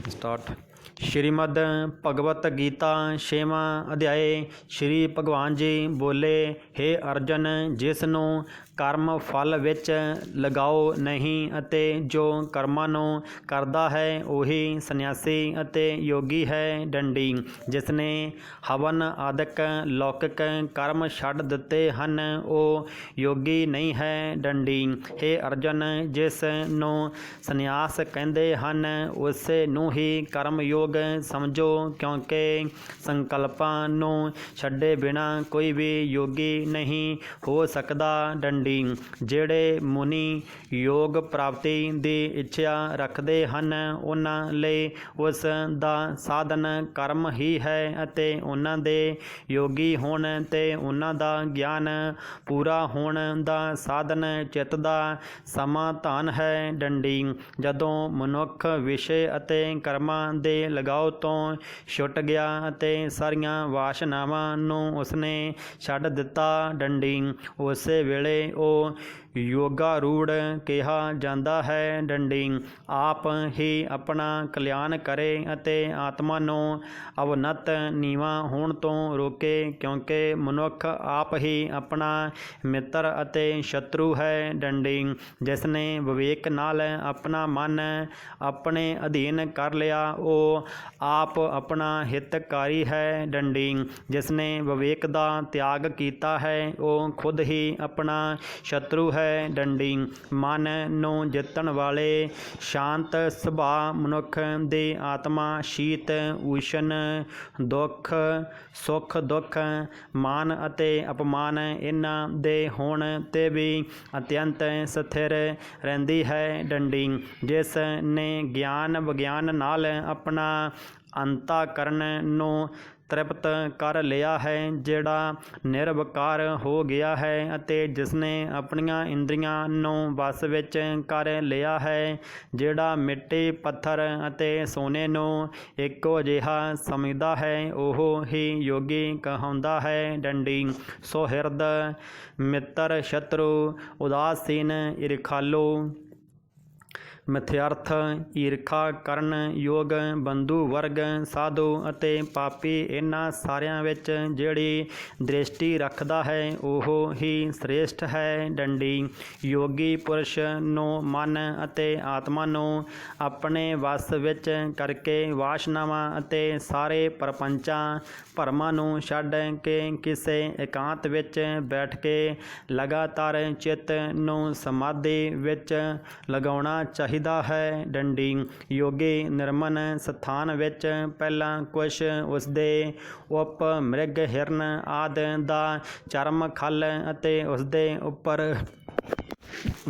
Start. Shrimad Bhagavad Gita 6वां अध्याय। श्री भगवान जी बोले, हे अर्जन, जिस नूं कर्म फल विच लगाओ नहीं अते जो कर्मां नूं करदा है ओही सन्यासी अते योगी है। डंडी। जिसने हवन आदਿਕ लौकिक कर्म छड्ड दिते हन ਉਹ योगी नहीं है। डंडी। हे अर्जन, जिस ਨੂੰ ਸੰਨਿਆਸ ਕਹਿੰਦੇ ਹਨ ਉਸੇ ਨੂੰ ਹੀ ਕਰਮ ਯੋਗ ਸਮਝੋ, ਕਿਉਂਕਿ ਸੰਕਲਪਾਂ ਨੂੰ ਛੱਡੇ ਬਿਨਾਂ ਕੋਈ ਵੀ ਯੋਗੀ ਨਹੀਂ ਹੋ ਸਕਦਾ। ਡੰਡੀ। ਜਿਹੜੇ ਮੁਨੀ ਯੋਗ ਪ੍ਰਾਪਤੀ ਦੀ ਇੱਛਾ ਰੱਖਦੇ ਹਨ ਉਹਨਾਂ ਲਈ ਉਸ ਦਾ ਸਾਧਨ ਕਰਮ ਹੀ ਹੈ ਅਤੇ ਉਹਨਾਂ ਦੇ ਯੋਗੀ ਹੋਣ ਤੇ ਉਹਨਾਂ ਦਾ ਗਿਆਨ ਪੂਰਾ ਹੋਣ ਦਾ ਸਾਧਨ ਚਿੱਤ ਦਾ ਸਮਾਧਾਨ ਹੈ। ਡੰਡੀ। ਜਦੋਂ ਮਨੁੱਖ ਵਿਸ਼ੇ ਅਤੇ ਕਰਮਾਂ ਦੇ ਲਗਾਓ ਤੋਂ ਛੁੱਟ ਗਿਆ ਅਤੇ ਸਾਰੀਆਂ ਵਾਸ਼ਨਾਵਾਂ ਨੂੰ ਉਸਨੇ ਛੱਡ ਦਿੱਤਾ। ਡੰਡੀ। ਉਸੇ ਵੇਲੇ ਉਹ ਯੋਗਾਰੂੜ ਕਿਹਾ ਜਾਂਦਾ ਹੈ। ਡੰਡੀ। ਆਪ ਹੀ ਆਪਣਾ ਕਲਿਆਣ ਕਰੇ ਅਤੇ ਆਤਮਾ ਨੂੰ ਅਵਨਤ ਨੀਵਾਂ ਹੋਣ ਤੋਂ ਰੋਕੇ, ਕਿਉਂਕਿ ਮਨੁੱਖ ਆਪ ਹੀ ਆਪਣਾ ਮਿੱਤਰ ਅਤੇ ਸ਼ਤਰੂ ਹੈ। ਡੰਡੀ। ਜਿਸ ਨੇ ਵਿਵੇਕ ਨਾਲ ਆਪਣਾ ਮਨ ਆਪਣੇ ਅਧੀਨ ਕਰ ਲਿਆ ਉਹ ਆਪ ਆਪਣਾ ਹਿਤਕਾਰੀ ਹੈ। ਡੰਡੀ। ਜਿਸ ਨੇ ਵਿਵੇਕ ਦਾ ਤਿਆਗ ਕੀਤਾ ਹੈ ਉਹ ਖੁਦ ਹੀ ਆਪਣਾ ਸ਼ਤਰੂ ਹੈ। ਡੰਡੀ। ਮਨ ਨੂੰ ਜਿੱਤਣ ਵਾਲੇ ਸ਼ਾਂਤ ਸੁਭਾਅ ਮਨੁੱਖ ਦੀ ਆਤਮਾ ਸ਼ੀਤ ਊਸ਼ਨ, ਦੁੱਖ ਸੁੱਖ, ਦੁੱਖ ਮਾਨ ਅਤੇ ਅਪਮਾਨ ਇਹਨਾਂ ਦੇ ਹੋਣ 'ਤੇ ਵੀ ਅਤਿਅੰਤ ਸਥਿਰ ਰਹਿੰਦੀ ਹੈ। ਡੰਡੀ। ਜਿਸ ਨੇ ਗਿਆਨ ਵਿਗਿਆਨ ਨਾਲ ਆਪਣਾ ਅੰਤःਕਰਨ ਨੂੰ ਤ੍ਰਿਪਤ ਕਰ ਲਿਆ ਹੈ, ਜਿਹੜਾ ਨਿਰਵਿਕਾਰ ਹੋ ਗਿਆ ਹੈ ਅਤੇ ਜਿਸਨੇ ਆਪਣੀਆਂ ਇੰਦਰੀਆਂ ਨੂੰ ਵਸ ਵਿੱਚ ਕਰ ਲਿਆ ਹੈ, ਜਿਹੜਾ ਮਿੱਟੀ ਪੱਥਰ ਅਤੇ ਸੋਨੇ ਨੂੰ ਇੱਕੋ ਜਿਹਾ ਸਮਝਦਾ ਹੈ ਉਹ ਹੀ ਯੋਗੀ ਕਹਾਉਂਦਾ ਹੈ। ਡੰਡੀ। ਸੁਹਿਰਦ ਮਿੱਤਰ ਸ਼ਤਰੂ ਉਦਾਸੀਨ ਈਰਖਾਲੂ ਮਿਥਿਆਰਥ ਈਰਖਾ ਕਰਨ ਯੋਗ ਬੰਧੂ ਵਰਗ ਸਾਧੂ ਅਤੇ ਪਾਪੀ ਇਹਨਾਂ ਸਾਰਿਆਂ ਵਿੱਚ ਜਿਹੜੀ ਦ੍ਰਿਸ਼ਟੀ ਰੱਖਦਾ ਹੈ ਉਹ ਹੀ ਸ੍ਰੇਸ਼ਟ ਹੈ। ਡੰਡੀ। ਯੋਗੀ ਪੁਰਸ਼ ਨੂੰ ਮਨ ਅਤੇ ਆਤਮਾ ਨੂੰ ਆਪਣੇ ਵਸ ਵਿੱਚ ਕਰਕੇ ਵਾਸ਼ਨਾਵਾਂ ਅਤੇ ਸਾਰੇ ਪ੍ਰਪੰਚਾਂ ਭਰਮਾਂ ਨੂੰ ਛੱਡ ਕੇ ਕਿਸੇ ਇਕਾਂਤ ਵਿੱਚ ਬੈਠ ਕੇ ਲਗਾਤਾਰ ਚਿੱਤ ਨੂੰ ਸਮਾਧੀ ਵਿੱਚ ਲਗਾਉਣਾ ਚਾਹੀਦਾ ਹੈ। ਡੰਡੀ। ਯੋਗੀ ਨਿਰਮਨ ਸਥਾਨ ਵਿੱਚ ਪਹਿਲਾਂ ਕੁਛ ਉਸਦੇ ਉਪ ਮ੍ਰਿਗ ਹਿਰਨ ਆਦਿ ਦਾ ਚਰਮ ਖੱਲ ਅਤੇ ਉਸਦੇ ਉੱਪਰ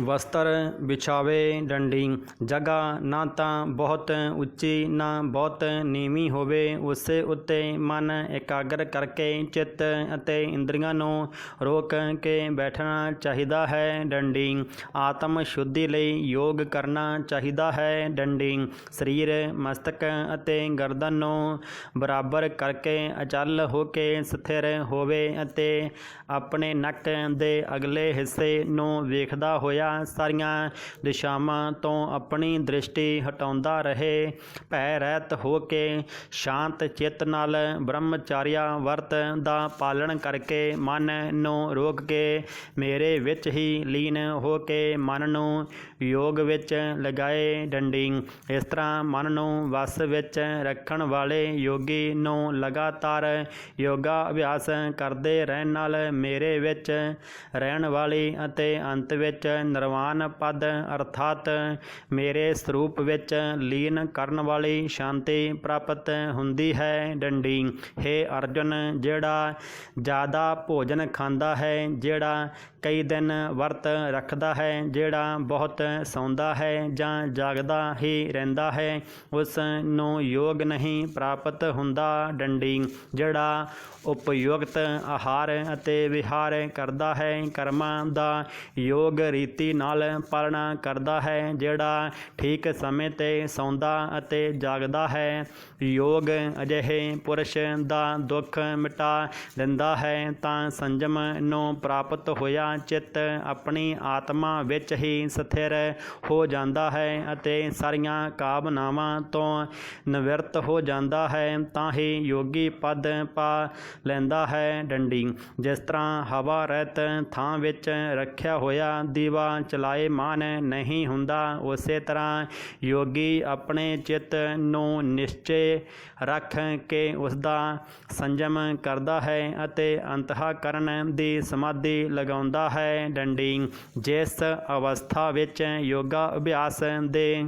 ਵਸਤਰ ਵਿਛਾਵੇ। ਡੰਡੀ। ਜਗ੍ਹਾ ਨਾ ਤਾਂ ਬਹੁਤ ਉੱਚੀ ਨਾ ਬਹੁਤ ਨੀਵੀਂ ਹੋਵੇ, ਉਸੇ ਉੱਤੇ ਮਨ ਇਕਾਗਰ ਕਰਕੇ ਚਿੱਤ ਅਤੇ ਇੰਦਰੀਆਂ ਨੂੰ ਰੋਕ ਕੇ ਬੈਠਣਾ ਚਾਹੀਦਾ ਹੈ। ਡੰਡੀ। ਆਤਮ ਸ਼ੁੱਧੀ ਲਈ ਯੋਗ ਕਰਨਾ ਚਾਹੀਦਾ ਹੈ। ਡੰਡੀ। ਸਰੀਰ ਮਸਤਕ ਅਤੇ ਗਰਦਨ ਨੂੰ ਬਰਾਬਰ ਕਰਕੇ ਅਚਲ ਹੋ ਕੇ ਸਥਿਰ ਹੋਵੇ ਅਤੇ ਆਪਣੇ ਨੱਕ ਦੇ ਅਗਲੇ ਹਿੱਸੇ ਨੂੰ ਵੇਖਦਾ ਹੋਇਆ ਸਾਰੀਆਂ ਦਿਸ਼ਾਵਾਂ ਤੋਂ ਆਪਣੀ ਦ੍ਰਿਸ਼ਟੀ ਹਟਾਉਂਦਾ ਰਹੇ। ਭੈ ਰਹਿਤ ਹੋ ਕੇ ਸ਼ਾਂਤ ਚਿੱਤ ਨਾਲ ਬ੍ਰਹਮਚਾਰਿਆ ਵਰਤ ਦਾ ਪਾਲਣ ਕਰਕੇ ਮਨ ਨੂੰ ਰੋਕ ਕੇ ਮੇਰੇ ਵਿੱਚ ਹੀ ਲੀਨ ਹੋ ਕੇ ਮਨ ਨੂੰ ਯੋਗ ਵਿੱਚ ਲਗਾਏ। ਡੰਡੀ। ਇਸ ਤਰ੍ਹਾਂ ਮਨ ਨੂੰ ਵਸ ਵਿੱਚ ਰੱਖਣ ਵਾਲੇ ਯੋਗੀ ਨੂੰ ਲਗਾਤਾਰ ਯੋਗਾ ਅਭਿਆਸ ਕਰਦੇ ਰਹਿਣ ਨਾਲ ਮੇਰੇ ਵਿੱਚ ਰਹਿਣ ਵਾਲੀ ਅਤੇ ਅੰਤ ਵਿੱਚ ਨਿਰਵਾਣ ਪਦ ਅਰਥਾਤ ਮੇਰੇ ਸਰੂਪ ਵਿੱਚ ਲੀਨ ਕਰਨ ਵਾਲੀ ਸ਼ਾਂਤੀ ਪ੍ਰਾਪਤ ਹੁੰਦੀ ਹੈ। ਡੰਡੀ। ਹੇ ਅਰਜੁਨ, ਜਿਹੜਾ ਜ਼ਿਆਦਾ ਭੋਜਨ ਖਾਂਦਾ ਹੈ, ਜਿਹੜਾ ਕਈ ਦਿਨ ਵਰਤ ਰੱਖਦਾ ਹੈ, ਜਿਹੜਾ ਬਹੁਤ ਸੌਂਦਾ ਹੈ ਜਾਂ ਜਾਗਦਾ ਹੀ ਰਹਿੰਦਾ ਹੈ, ਉਸ ਨੂੰ ਯੋਗ ਨਹੀਂ ਪ੍ਰਾਪਤ ਹੁੰਦਾ। ਡੰਡੀ। ਜਿਹੜਾ ਉਪਯੁਕਤ ਆਹਾਰ ਅਤੇ ਵਿਹਾਰ ਕਰਦਾ ਹੈ, ਕਰਮਾਂ ਦਾ ਯੋਗ ਰੀਤੀ ਨਾਲ ਪਾਲਣਾ ਕਰਦਾ ਹੈ, ਜਿਹੜਾ ਠੀਕ ਸਮੇਂ 'ਤੇ ਸੌਂਦਾ ਅਤੇ ਜਾਗਦਾ ਹੈ। ਯੋਗ ਅਜਿਹੇ ਪੁਰਸ਼ ਦਾ ਦੁੱਖ ਮਿਟਾ ਦਿੰਦਾ ਹੈ ਤਾਂ ਸੰਜਮ ਨੂੰ ਪ੍ਰਾਪਤ ਹੋਇਆ ਚਿੱਤ ਆਪਣੀ ਆਤਮਾ ਵਿੱਚ ਹੀ ਸਥਿਰ ਹੋ ਜਾਂਦਾ ਹੈ ਅਤੇ ਸਾਰੀਆਂ ਕਾਮਨਾਵਾਂ ਤੋਂ ਨਿਵਰਤ ਹੋ ਜਾਂਦਾ ਹੈ। ਤਾਂ ਹੀ ਯੋਗੀ ਪਦ ਪਾ ਲੈਂਦਾ ਹੈ। ਡੰਡੀ ਜਿਸ ਤਰ੍ਹਾਂ ਹਵਾ ਰਹਿਤ ਥਾਂ ਵਿੱਚ ਰੱਖਿਆ ਹੋਇਆ ਦੀਵਾ ਚਲਾਏਮਾਨ ਨਹੀਂ ਹੁੰਦਾ, ਉਸੇ ਤਰ੍ਹਾਂ ਯੋਗੀ ਆਪਣੇ ਚਿੱਤ ਨੂੰ ਨਿਸ਼ਚੇ ਰੱਖ ਕੇ ਉਸਦਾ ਸੰਜਮ ਕਰਦਾ ਹੈ ਅਤੇ ਅੰਤఃਕਰਨ ਦੀ ਸਮਾਧੀ ਲਗਾਉਂਦਾ ਹੈ। ਡੰਡੀ ਜਿਸ ਅਵਸਥਾ ਵਿੱਚ ਯੋਗਾ ਅਭਿਆਸ ਦੇ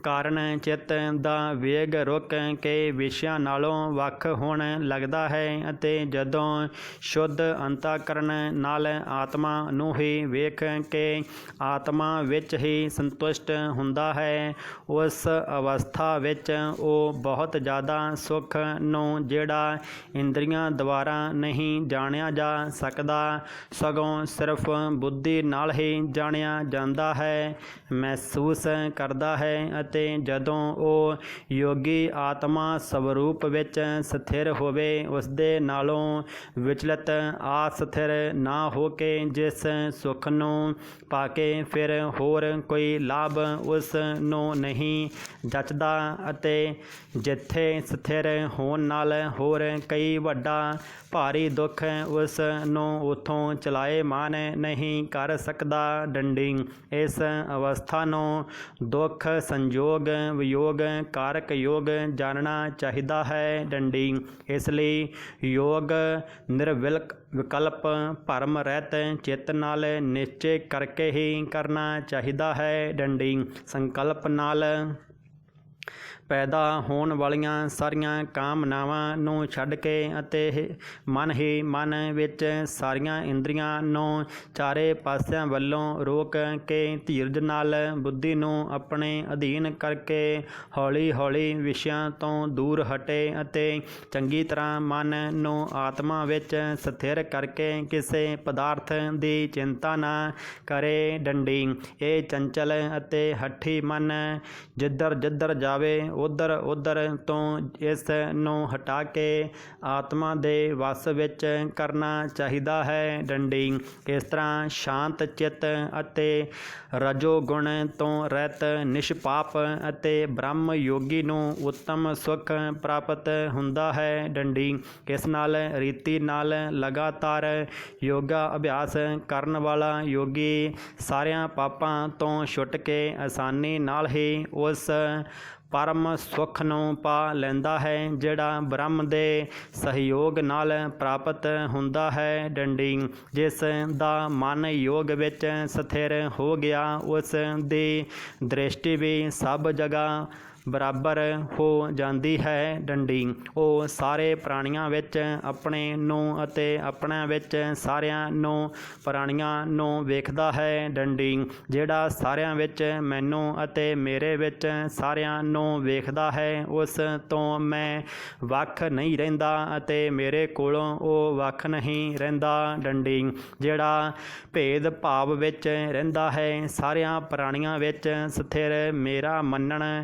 ਕਾਰਨ ਚਿੱਤ ਦਾ ਵੇਗ ਰੁਕ ਕੇ ਵਿਸ਼ਿਆਂ ਨਾਲੋਂ ਵੱਖ ਹੋਣ ਲੱਗਦਾ ਹੈ ਅਤੇ ਜਦੋਂ ਸ਼ੁੱਧ ਅੰਤःਕਰਨ ਨਾਲ ਆਤਮਾ ਨੂੰ ਹੀ ਵੇਖ ਕੇ ਆਤਮਾ ਵਿੱਚ ਹੀ ਸੰਤੁਸ਼ਟ ਹੁੰਦਾ ਹੈ, ਉਸ ਅਵਸਥਾ ਵਿੱਚ ਉਹ ਬਹੁਤ ਜ਼ਿਆਦਾ ਸੁੱਖ ਨੂੰ, ਜਿਹੜਾ ਇੰਦਰੀਆਂ ਦੁਆਰਾ ਨਹੀਂ ਜਾਣਿਆ ਜਾ ਸਕਦਾ, ਸਗੋਂ ਸਿਰਫ ਬੁੱਧੀ ਨਾਲ ਹੀ ਜਾਣਿਆ ਜਾਂਦਾ ਹੈ, ਮਹਿਸੂਸ ਕਰਦਾ ਹੈ। ਅਤੇ ਜਦੋਂ ਉਹ ਯੋਗੀ ਆਤਮਾ ਸਵਰੂਪ ਵਿੱਚ ਸਥਿਰ ਹੋਵੇ, ਉਸਦੇ ਨਾਲੋਂ ਵਿਚਲਿਤ ਆਸਥਿਰ ਨਾ ਹੋ ਕੇ ਜਿਸ ਸੁੱਖ ਨੂੰ ਪਾ ਕੇ ਫਿਰ ਹੋਰ ਕੋਈ ਲਾਭ ਉਸ ਨੂੰ ਨਹੀਂ ਜਚਦਾ ਅਤੇ ਜਿੱਥੇ ਸਥਿਰ ਹੋਣ ਨਾਲ ਹੋਰ ਕਈ ਵੱਡਾ ਭਾਰੀ ਦੁੱਖ ਉਸ ਨੂੰ ਉੱਥੋਂ ਚਲਾਏਮਾਨ ਨਹੀਂ ਕਰ ਸਕਦਾ। ਡੰਡੀ ਇਸ ਅਵਸਥਾ ਨੂੰ ਦੁੱਖ ਸੰਯੋਗ ਵਿਯੋਗ ਕਾਰਕ ਯੋਗ ਜਾਣਨਾ ਚਾਹੀਦਾ ਹੈ। ਡੰਡੀ ਇਸ ਲਈ ਯੋਗ ਨਿਰਵਿਕਲਪ ਭਰਮ ਰਹਿਤ ਚਿੱਤ ਨਾਲ ਨਿਸ਼ਚੇ ਕਰਕੇ ਹੀ ਕਰਨਾ ਚਾਹੀਦਾ ਹੈ। ਡੰਡੀ ਸੰਕਲਪ ਨਾਲ ਪੈਦਾ ਹੋਣ ਵਾਲੀਆਂ ਸਾਰੀਆਂ ਕਾਮਨਾਵਾਂ ਨੂੰ ਛੱਡ ਕੇ ਅਤੇ ਮਨ ਹੀ ਮਨ ਵਿੱਚ ਸਾਰੀਆਂ ਇੰਦਰੀਆਂ ਨੂੰ ਚਾਰੇ ਪਾਸਿਆਂ ਵੱਲੋਂ ਰੋਕ ਕੇ ਧੀਰਜ ਨਾਲ ਬੁੱਧੀ ਨੂੰ ਆਪਣੇ ਅਧੀਨ ਕਰਕੇ ਹੌਲੀ ਹੌਲੀ ਵਿਸ਼ਿਆਂ ਤੋਂ ਦੂਰ ਹਟੇ ਅਤੇ ਚੰਗੀ ਤਰ੍ਹਾਂ ਮਨ ਨੂੰ ਆਤਮਾ ਵਿੱਚ ਸਥਿਰ ਕਰਕੇ ਕਿਸੇ ਪਦਾਰਥ ਦੀ ਚਿੰਤਾ ਨਾ ਕਰੇ। ਡੰਡੀ ਇਹ ਚੰਚਲ ਅਤੇ ਹੱਠੀ ਮਨ ਜਿੱਧਰ ਜਿੱਧਰ ਜਾਵੇ ਉਧਰ ਉਧਰ ਤੋਂ ਇਸ ਨੂੰ ਹਟਾ ਕੇ ਆਤਮਾ ਦੇ ਵਸ ਵਿੱਚ ਕਰਨਾ ਚਾਹੀਦਾ ਹੈ। ਡੰਡੀ ਇਸ ਤਰ੍ਹਾਂ ਸ਼ਾਂਤ ਚਿੱਤ ਅਤੇ ਰਜੋ ਗੁਣ ਤੋਂ ਰਹਿਤ ਨਿਸ਼ਪਾਪ ਅਤੇ ਬ੍ਰਹਮ ਯੋਗੀ ਨੂੰ ਉੱਤਮ ਸੁੱਖ ਪ੍ਰਾਪਤ ਹੁੰਦਾ ਹੈ। ਡੰਡੀ ਇਸ ਨਾਲ ਰੀਤੀ ਨਾਲ ਲਗਾਤਾਰ ਯੋਗਾ ਅਭਿਆਸ ਕਰਨ ਵਾਲਾ ਯੋਗੀ ਸਾਰਿਆਂ ਪਾਪਾਂ ਤੋਂ ਛੁੱਟ ਕੇ ਆਸਾਨੀ ਨਾਲ ਹੀ ਉਸ ਪਰਮ ਸੁੱਖ ਨੂੰ ਪਾ ਲੈਂਦਾ ਹੈ, ਜਿਹੜਾ ਬ੍ਰਹਮ ਦੇ ਸਹਿਯੋਗ ਨਾਲ ਪ੍ਰਾਪਤ ਹੁੰਦਾ ਹੈ। ਡੰਡੀ ਜਿਸ ਦਾ ਮਨ ਯੋਗ ਵਿੱਚ ਸਥਿਰ ਹੋ ਗਿਆ, ਉਸ ਦੀ ਦ੍ਰਿਸ਼ਟੀ ਵੀ ਸਭ ਜਗ੍ਹਾ ਬਰਾਬਰ ਹੋ ਜਾਂਦੀ ਹੈ। ਡੰਡੀ ਉਹ ਸਾਰੇ ਪ੍ਰਾਣੀਆਂ ਵਿੱਚ ਆਪਣੇ ਨੂੰ ਅਤੇ ਆਪਣਿਆਂ ਵਿੱਚ ਸਾਰਿਆਂ ਨੂੰ ਪ੍ਰਾਣੀਆਂ ਨੂੰ ਵੇਖਦਾ ਹੈ। ਡੰਡੀ ਜਿਹੜਾ ਸਾਰਿਆਂ ਵਿੱਚ ਮੈਨੂੰ ਅਤੇ ਮੇਰੇ ਵਿੱਚ ਸਾਰਿਆਂ ਨੂੰ ਵੇਖਦਾ ਹੈ, ਉਸ ਤੋਂ ਮੈਂ ਵੱਖ ਨਹੀਂ ਰਹਿੰਦਾ ਅਤੇ ਮੇਰੇ ਕੋਲੋਂ ਉਹ ਵੱਖ ਨਹੀਂ ਰਹਿੰਦਾ। ਡੰਡੀ ਜਿਹੜਾ ਭੇਦ ਭਾਵ ਵਿੱਚ ਰਹਿੰਦਾ ਹੈ, ਸਾਰਿਆਂ ਪ੍ਰਾਣੀਆਂ ਵਿੱਚ ਸਥਿਰ ਮੇਰਾ ਮੰਨਣ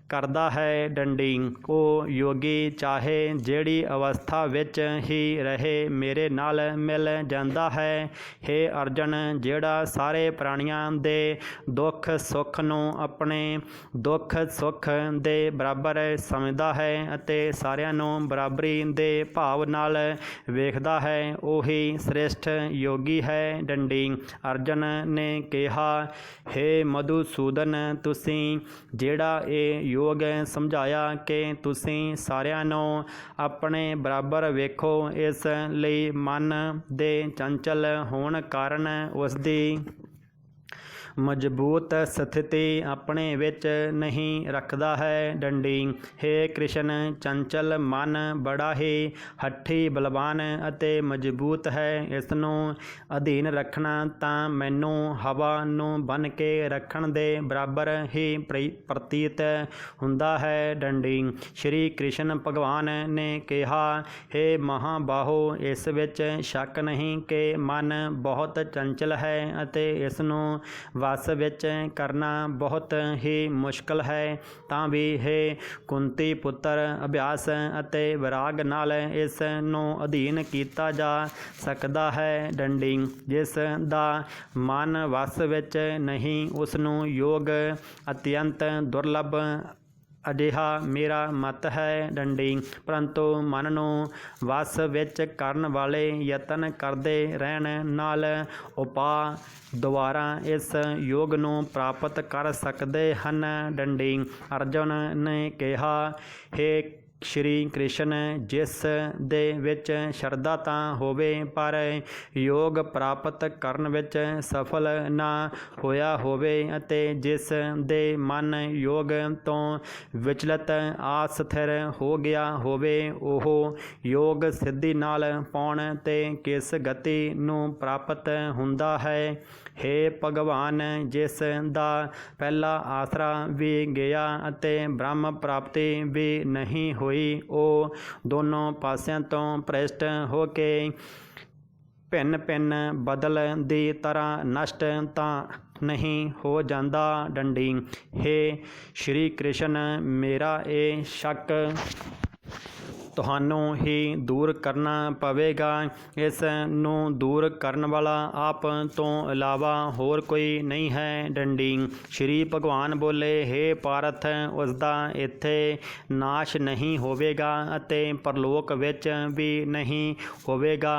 ਕਰਦਾ ਹੈ। ਡੰਡੀ ਉਹ ਯੋਗੀ ਚਾਹੇ ਜਿਹੜੀ ਅਵਸਥਾ ਵਿੱਚ ਹੀ ਰਹੇ ਮੇਰੇ ਨਾਲ ਮਿਲ ਜਾਂਦਾ ਹੈ। ਹੇ ਅਰਜਨ, ਜਿਹੜਾ ਸਾਰੇ ਪ੍ਰਾਣੀਆਂ ਦੇ ਦੁੱਖ ਸੁੱਖ ਨੂੰ ਆਪਣੇ ਦੁੱਖ ਸੁੱਖ ਦੇ ਬਰਾਬਰ ਸਮਝਦਾ ਹੈ ਅਤੇ ਸਾਰਿਆਂ ਨੂੰ ਬਰਾਬਰੀ ਦੇ ਭਾਵ ਨਾਲ ਵੇਖਦਾ ਹੈ, ਉਹੀ ਸ੍ਰੇਸ਼ਟ ਯੋਗੀ ਹੈ। ਡੰਡੀ ਅਰਜਨ ਨੇ ਕਿਹਾ, ਹੇ ਮਧੂਸੂਦਨ, ਤੁਸੀਂ ਜਿਹੜਾ ਇਹ ਯੋਗ ਸਮਝਾਇਆ ਕਿ ਤੁਸੀਂ ਸਾਰਿਆਂ ਨੂੰ ਆਪਣੇ ਬਰਾਬਰ ਵੇਖੋ, ਇਸ ਲਈ ਮਨ ਦੇ ਚੰਚਲ ਹੋਣ ਕਾਰਨ ਉਸ ਦੀ ਮਜ਼ਬੂਤ ਸਥਿਤੀ ਆਪਣੇ ਵਿੱਚ ਨਹੀਂ ਰੱਖਦਾ ਹੈ। ਡੰਡੀ। ਹੇ ਕ੍ਰਿਸ਼ਨ, ਚੰਚਲ ਮਨ ਬੜਾ ਹੀ ਹੱਠੀ, ਬਲਵਾਨ ਅਤੇ ਮਜ਼ਬੂਤ ਹੈ। ਇਸ ਨੂੰ ਅਧੀਨ ਰੱਖਣਾ ਤਾਂ ਮੈਨੂੰ ਹਵਾ ਨੂੰ ਬੰਨ੍ਹ ਕੇ ਰੱਖਣ ਦੇ ਬਰਾਬਰ ਹੀ ਪ੍ਰਤੀਤ ਹੁੰਦਾ ਹੈ। ਡੰਡੀ। ਸ਼੍ਰੀ ਕ੍ਰਿਸ਼ਨ ਭਗਵਾਨ ਨੇ ਕਿਹਾ, ਹੇ ਮਹਾਬਾਹੋ, ਇਸ ਵਿੱਚ ਸ਼ੱਕ ਨਹੀਂ ਕਿ ਮਨ ਬਹੁਤ ਚੰਚਲ ਹੈ ਅਤੇ ਇਸ ਨੂੰ ਵਸ ਵਿੱਚ ਕਰਨਾ ਬਹੁਤ ਹੀ ਮੁਸ਼ਕਲ ਹੈ। ਤਾਂ ਵੀ ਹੇ ਕੁੰਤੀ ਪੁੱਤਰ, ਅਭਿਆਸ ਅਤੇ ਵਿਰਾਗ ਨਾਲ ਇਸ ਨੂੰ ਅਧੀਨ ਕੀਤਾ ਜਾ ਸਕਦਾ ਹੈ। ਡੰਡੀ। ਜਿਸ ਦਾ ਮਨ ਵਸ ਵਿੱਚ ਨਹੀਂ, ਉਸ ਨੂੰ ਯੋਗ ਅਤਿਅੰਤ ਦੁਰਲਭ ਅਜਿਹਾ ਮੇਰਾ ਮਤ ਹੈ। ਡੰਡੀ। ਪਰੰਤੂ ਮਨ ਨੂੰ ਵਸ ਵਿੱਚ ਕਰਨ ਵਾਲੇ ਯਤਨ ਕਰਦੇ ਰਹਿਣ ਨਾਲ ਉਪਾਅ ਦੁਆਰਾ ਇਸ ਯੋਗ ਨੂੰ ਪ੍ਰਾਪਤ ਕਰ ਸਕਦੇ ਹਨ। ਡੰਡੀ। ਅਰਜੁਨ ਨੇ ਕਿਹਾ, ਹੇ ਸ਼੍ਰੀ ਕ੍ਰਿਸ਼ਨ, ਜਿਸ ਦੇ ਵਿੱਚ ਸ਼ਰਧਾ ਤਾਂ ਹੋਵੇ ਪਰ ਯੋਗ ਪ੍ਰਾਪਤ ਕਰਨ ਵਿੱਚ ਸਫਲ ਨਾ ਹੋਇਆ ਹੋਵੇ ਅਤੇ ਜਿਸ ਦੇ ਮਨ ਯੋਗ ਤੋਂ ਵਿਚਲਤ ਅਸਥਿਰ ਹੋ ਗਿਆ ਹੋਵੇ, ਉਹ ਯੋਗ ਸਿੱਧੀ ਨਾਲ ਪਾਉਣ 'ਤੇ ਕਿਸ ਗਤੀ ਨੂੰ ਪ੍ਰਾਪਤ ਹੁੰਦਾ ਹੈ। ਹੇ ਭਗਵਾਨ, ਜਿਸ ਦਾ ਪਹਿਲਾ ਆਸਰਾ ਵੀ ਗਿਆ ਅਤੇ ਬ੍ਰਹਮ ਪ੍ਰਾਪਤੀ ਵੀ ਨਹੀਂ ਹੋਈ, ਉਹ ਦੋਨੋਂ ਪਾਸਿਆਂ ਤੋਂ ਭ੍ਰਿਸ਼ਟ ਹੋ ਕੇ ਭਿੰਨ ਭਿੰਨ ਬਦਲ ਦੀ ਤਰ੍ਹਾਂ ਨਸ਼ਟ ਤਾਂ ਨਹੀਂ ਹੋ ਜਾਂਦਾ। ਡੰਡੀ। ਹੇ ਸ਼੍ਰੀ ਕ੍ਰਿਸ਼ਨ, ਮੇਰਾ ਇਹ ਸ਼ੱਕ ਤੁਹਾਨੂੰ ਹੀ ਦੂਰ ਕਰਨਾ ਪਵੇਗਾ। ਇਸ ਨੂੰ ਦੂਰ ਕਰਨ ਵਾਲਾ ਆਪ ਤੋਂ ਇਲਾਵਾ ਹੋਰ ਕੋਈ ਨਹੀਂ ਹੈ। ਡੰਡੀ। ਸ਼੍ਰੀ ਭਗਵਾਨ ਬੋਲੇ, ਹੇ ਪਾਰਥ, ਉਸਦਾ ਇੱਥੇ ਨਾਸ਼ ਨਹੀਂ ਹੋਵੇਗਾ ਅਤੇ ਪਰਲੋਕ ਵਿੱਚ ਵੀ ਨਹੀਂ ਹੋਵੇਗਾ।